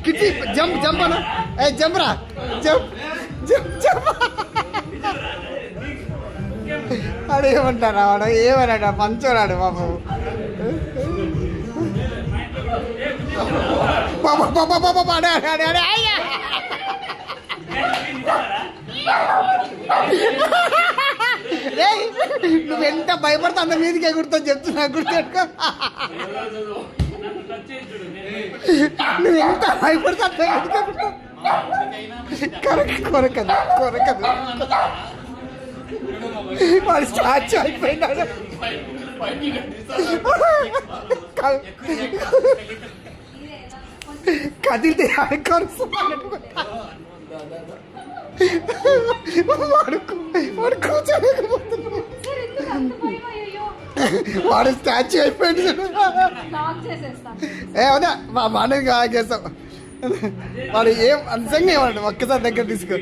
kitty jump jump అన్న ఏ jump రా jump jump jump ఆడు ఏమంటారా వాడు ఏమన్నాడు మంచోరాడు బాబు నువ్వెంత భయపడతా అంత మీదకి ఎగురుతావు చెప్తున్నా గుర్తెట్టుకో నువ్వెంత భయపడతా అంత మీదకి ఎగురుతావు కొరకదు కొరకదు వాడు స్టాచ్యూ అయిపోయినాడు కదిలితే వాడు కూర్చోలేకపోతున్నాడు వాడు స్టాచ్యూ అయిపోయాడు ఏమన్నా మా మనకి ఆగేస్తాం వాడు ఏం నిజంగా ఏమన్నాడు ఒక్కసారి దగ్గర తీసుకో